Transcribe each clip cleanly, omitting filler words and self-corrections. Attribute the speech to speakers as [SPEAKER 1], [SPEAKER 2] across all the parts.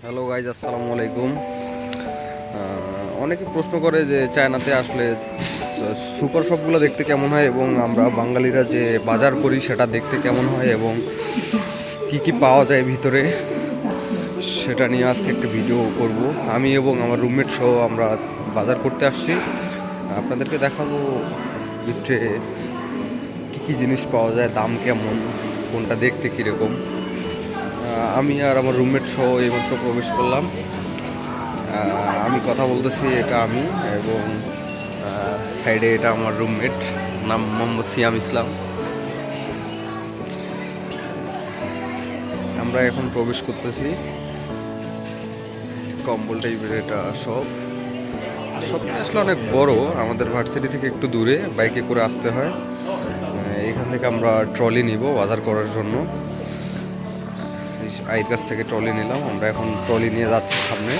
[SPEAKER 1] Hello guys, আসসালামু আলাইকুম। অনেকে প্রশ্ন করে যে চায়নাতে আসলে সুপার শপগুলো দেখতে কেমন হয় এবং আমরা বাঙালিরা যে বাজার করি সেটা দেখতে কেমন হয় এবং কি কি পাওয়া যায় ভিতরে, সেটা নিয়ে আজকে একটা ভিডিও করব। আমি এবং আমার রুমমেট সহ আমরা বাজার করতে আসছি। আপনাদেরকে দেখাবো ভিতরে কী কী জিনিস পাওয়া যায়, দাম কেমন, কোনটা দেখতে কীরকম। আমি আর আমার রুমমেট সহ এইমাত্র প্রবেশ করলাম। আমি কথা বলতেছি, এটা আমি, এবং সাইডে এটা আমার রুমমেট, নাম মোহাম্মদ সিয়াম ইসলাম। আমরা এখন প্রবেশ করতেছি। কম্বল টাইপের এটা সব আসলে অনেক বড়, আমাদের ভার্সিটি থেকে একটু দূরে বাইকে করে আসতে হয়। এখান থেকে আমরা ট্রলি নিব বাজার করার জন্য। আইর কাছ থেকে ট্রলি নিলাম, আমরা এখন ট্রলি নিয়ে যাচ্ছি সামনে।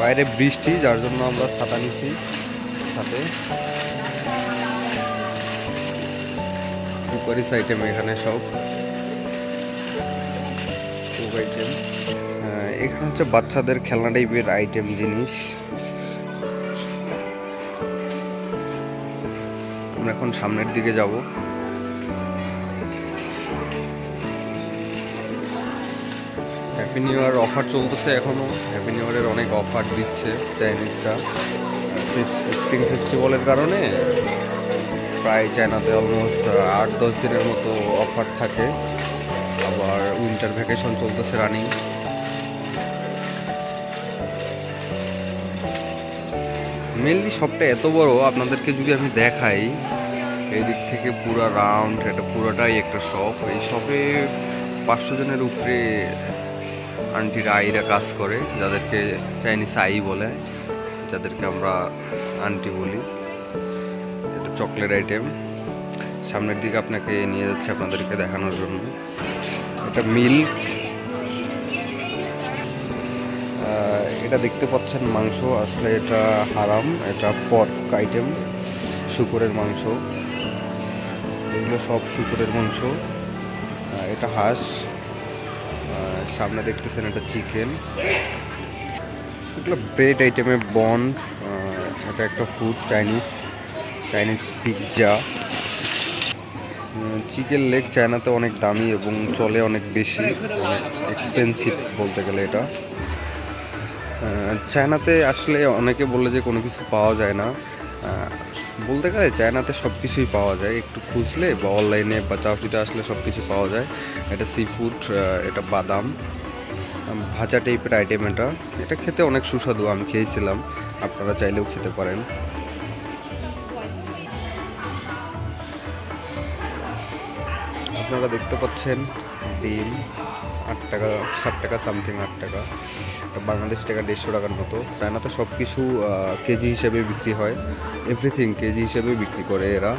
[SPEAKER 1] বাইরে বৃষ্টি, যার জন্য আমরা ছাতা নিছি সাথে। কুকারিস আইটেম এখানে সব আইটেম। এখানে হচ্ছে বাচ্চাদের খেলনা টাইপের আইটেম জিনিস। আমরা এখন সামনের দিকে যাব। হ্যাপি নিউ ইয়ার অফার চলতেছে এখনও। হ্যাপি নিউ ইয়ারের অনেক অফার দিচ্ছে চাইনিজরা। স্প্রিং ফেস্টিভ্যালের কারণে প্রায় চায়নাতে অলমোস্ট 8-10 দিনের মতো অফার থাকে। আবার উইন্টার ভ্যাকেশন চলতেছে রানিং। মেনলি শপটা এত বড়, আপনাদেরকে যদি আমি দেখাই এই দিক থেকে পুরো রাউন্ড, এটা পুরোটাই একটা শপ। এই শপে 500 জনের উপরে আন্টিরা আইরা কাজ করে, যাদেরকে চাইনিজ আই বলে, যাদেরকে আমরা আন্টি বলি। এটা চকলেট আইটেম। সামনের দিকে আপনাকে নিয়ে যাচ্ছে আপনাদেরকে দেখানোর জন্য। এটা মিল্ক, এটা দেখতে পাচ্ছেন মাংস, আসলে এটা হারাম, এটা পর্ক আইটেম, শূকরের মাংস। এগুলো সব শূকরের মাংস। এটা হাঁস, সামনে দেখতেছেন এটা চিকেন। এগুলো ব্রেড আইটেমের বন্ড। এটা একটা food, Chinese pizza. Chicken leg চায়নাতে অনেক দামি এবং চলে অনেক বেশি, অনেক এক্সপেন্সিভ বলতে গেলে। এটা চায়নাতে আসলে অনেকে বলে যে কোনো কিছু পাওয়া যায় না। বলতে গেলে চায়নাতে সব কিছুই পাওয়া যায়, একটু খুঁজলে বা অনলাইনে বা চাউচিতে আসলে সব কিছু পাওয়া যায়। এটা সি ফুড, এটা বাদাম ভাজা টাইপের আইটেম। এটা খেতে অনেক সুস্বাদু, আমি খেয়েছিলাম, আপনারা চাইলেও খেতে পারেন। আপনারা দেখতে পাচ্ছেন ডিম 8 টাকা, 7 টাকা সামথিং, 8 টাকা। বাংলাদেশ টাকা 150 টাকার মতো। চায়নাতে সব কিছু কেজি হিসেবে বিক্রি হয়, এভরিথিং কেজি হিসেবে বিক্রি করে এরা।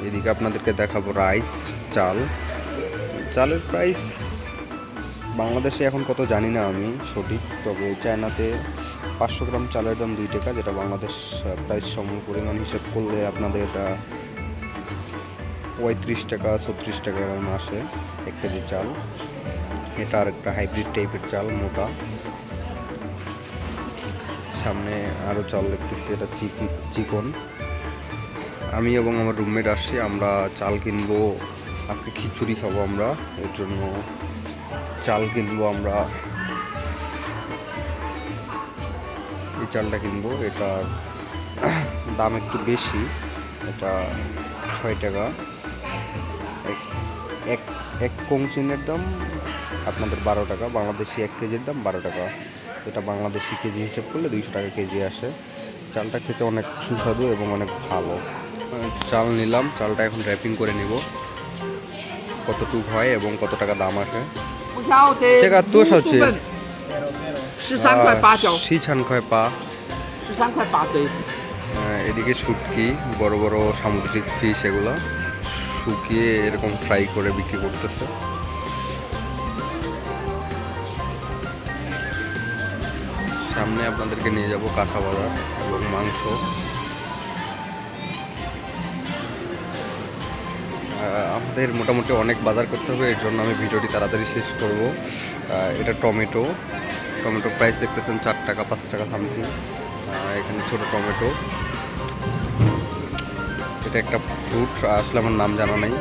[SPEAKER 1] এদিকে আপনাদেরকে দেখাবো রাইস, চালের প্রাইস বাংলাদেশে এখন কত জানি না আমি সঠিক, তবে চায়নাতে 500 গ্রাম চালের দাম 2 টাকা, যেটা বাংলাদেশ প্রাইস সম পরিমাণ হিসেব করলে আপনাদের 35 টাকা 36 টাকা এরকম আসে 1 কেজি চাল। এটা আর একটা হাইব্রিড টাইপের চাল, মোটা। সামনে আরও চাল দেখতেছি, এটা চিকন। আমি এবং আমার রুমমেট আসছি, আমরা চাল কিনবো, আজকে খিচুড়ি খাবো আমরা, এর জন্য চাল কিনবো আমরা। এই চালটা কিনবো, এটার দাম একটু বেশি, এটা 6 টাকা। এক কংচিনের দাম আপনাদের 12 টাকা, বাংলাদেশি 1 কেজির দাম 12 টাকা। এটা বাংলাদেশি কেজি হিসেব করলে 200 টাকা কেজি আসে। চালটা খেতে অনেক সুস্বাদু এবং অনেক ভালো। চাল নিলাম, চালটা এখন র্যাপিং করে নিব, কতটুকু হয় এবং কত টাকা দাম আসে। 这个多少斤？13.8
[SPEAKER 2] 13.8对。
[SPEAKER 1] এদিকে শুটকি, বড় বড় সামুদ্রিক ফিশ, এগুলো শুকিয়ে এরকম ফ্রাই করে বিক্রি করতেছে। সামনে আপনাদেরকে নিয়ে যাব কাঁচা বাজার এবং মাংস। আমাদের মোটামুটি অনেক বাজার করতে হবে, এর জন্য আমি ভিডিওটি তাড়াতাড়ি শেষ করব। এটা টমেটো প্রাইস দেখতেছেন 4 টাকা 5 টাকা সামথিং। এখানে ছোট টমেটো, এটা একটা ফ্রুট, আসলে আমার নাম জানা নেই।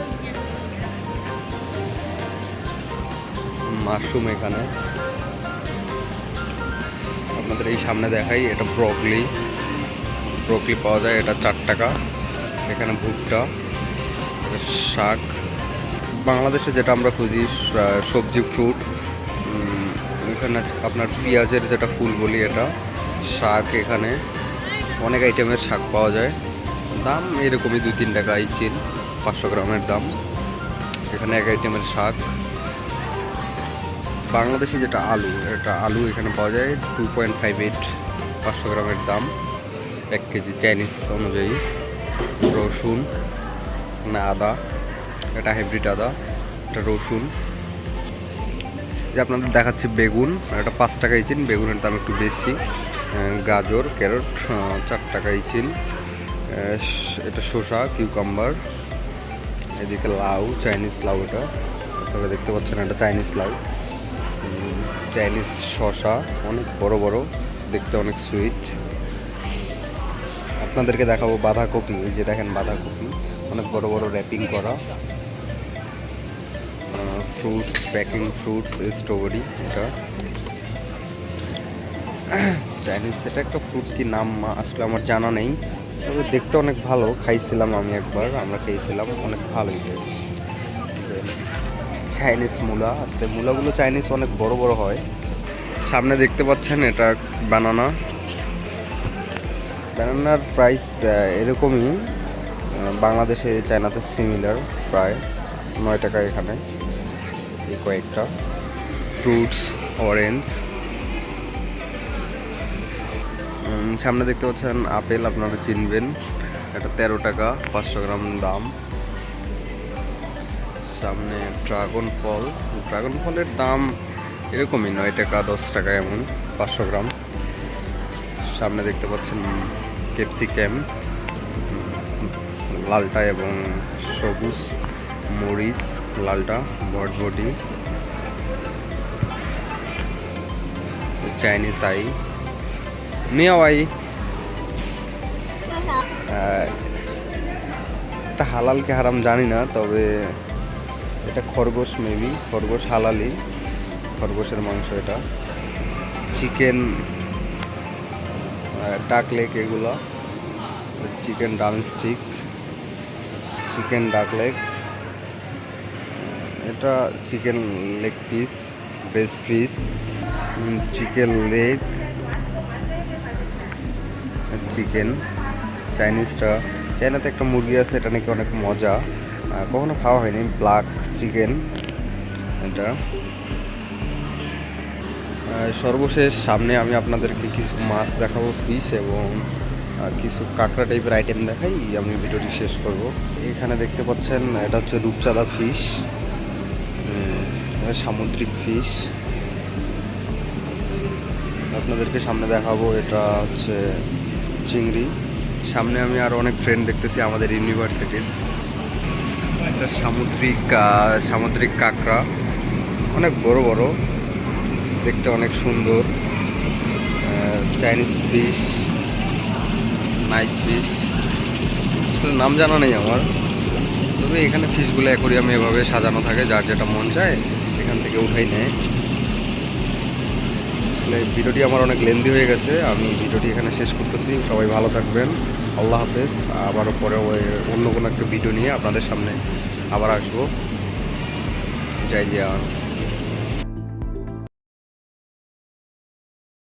[SPEAKER 1] মাশরুম এখানে আপনাদের এই সামনে দেখাই, এটা ব্রকলি পাওয়া যায়, এটা 4 টাকা। এখানে ভুট্টা, শাক, বাংলাদেশে যেটা আমরা খুঁজি সবজি ফ্রুট। এখানে আপনার পেঁয়াজের যেটা ফুল বলি এটা, শাক, এখানে অনেক আইটেমের শাক পাওয়া যায়, দাম এরকমই 2-3 টাকা ইচিন, 500 গ্রামের দাম। এখানে এক আইটেমের শাক। বাংলাদেশে যেটা আলু এখানে পাওয়া যায় 2.58, 500 গ্রামের দাম 1 কেজি চাইনিজ অনুযায়ী। রসুন, না আদা, এটা হাইব্রিড আদা, এটা রসুন। যে আপনাদের দেখাচ্ছি বেগুন, এটা 5 টাকা ইচিন, বেগুনের দাম একটু বেশি। গাজর, ক্যারট 4 টাকা ইচিন। এটা শসা, কিউকাম্বার। এদিকে লাউ, চাইনিজ লাউ, এটা আপনারা দেখতে পাচ্ছেন, এটা চাইনিজ লাউ। চাইনিজ শসা, অনেক বড় বড়, দেখতে অনেক সুইট। আপনাদেরকে দেখাবো বাঁধাকপি, এই যে দেখেন বাঁধাকপি, অনেক বড় বড় র্যাপিং করা। ফ্রুটস, প্যাকিং ফ্রুটস, স্ট্রবেরি, এটা চাইনিজ। এটা একটা ফ্রুট, কি নাম আসলে আমার জানা নেই, তবে দেখতে অনেক ভালো। খাইছিলাম আমি একবার, আমরা খেয়েছিলাম, অনেক ভালোই হয়েছে। চাইনিজ মূলা, আসলে মূলাগুলো চাইনিজ অনেক বড় বড় হয়। সামনে দেখতে পাচ্ছেন এটা বানানার প্রাইস এরকমই, বাংলাদেশে চায়নাতে সিমিলার, প্রায় 9 টাকা। এখানে এই কয়েকটা ফ্রুটস, অরেঞ্জ। সামনে দেখতে পাচ্ছেন আপেল, আপনারা চিনবেন, এটা 13 টাকা, 500 গ্রাম দাম। সামনে ড্রাগন ফলের দাম এরকমই 9 টাকা 10 টাকা এমন, 500 গ্রাম। সামনে দেখতে পাচ্ছেন ক্যাপসিকাম, লালটা এবং সবুজ, মরিচ, লালটা, বটবটি, চাইনিজ আই, এটা হালাল কি হারাম জানি না, তবে এটা খরগোশ, মেবি খরগোশ হালালি, খরগোশের মাংস। এটা চিকেন ডাক লেগ, এগুলো chicken drumstick, chicken duck leg, এটা chicken leg piece, breast piece, chicken leg, chicken. চাইনাতে একটা মুরগি আছে, এটা নাকি অনেক মজা, কখনো খাওয়া হয়নি, ব্ল্যাক চিকেন এটা। সর্বশেষ সামনে আমি আপনাদেরকে কিছু মাছ দেখাবো, ফিশ, এবং কিছু কাঁকড়া টাইপের আইটেম দেখাই, আমি ভিডিওটি শেষ করব। এখানে দেখতে পাচ্ছেন এটা হচ্ছে রূপচাঁদা ফিশ, সামুদ্রিক ফিশ। আপনাদেরকে সামনে দেখাবো, এটা হচ্ছে চিংড়ি। সামনে আমি আরও অনেক ফ্রেন্ড দেখতেছি আমাদের ইউনিভার্সিটির। এটা সামুদ্রিক কাঁকড়া, অনেক বড় বড়, দেখতে অনেক সুন্দর। চাইনিজ ফিশ, নাইট ফিশ, আসলে নাম জানা নেই আমার, তবে এখানে ফিশগুলো অ্যাকোরিয়ামে এভাবে সাজানো থাকে, যার যেটা মন চায় এখান থেকে উঠাই নেয়। আসলে ভিডিওটি আমার অনেক লেন্দি হয়ে গেছে, আমি ভিডিওটি এখানে শেষ করতেছি। সবাই ভালো থাকবেন, আল্লাহ হাফেজ। আবারও পরে অন্য কোনো একটা ভিডিও নিয়ে আপনাদের সামনে আবার আসবো। জয় জিয়ান।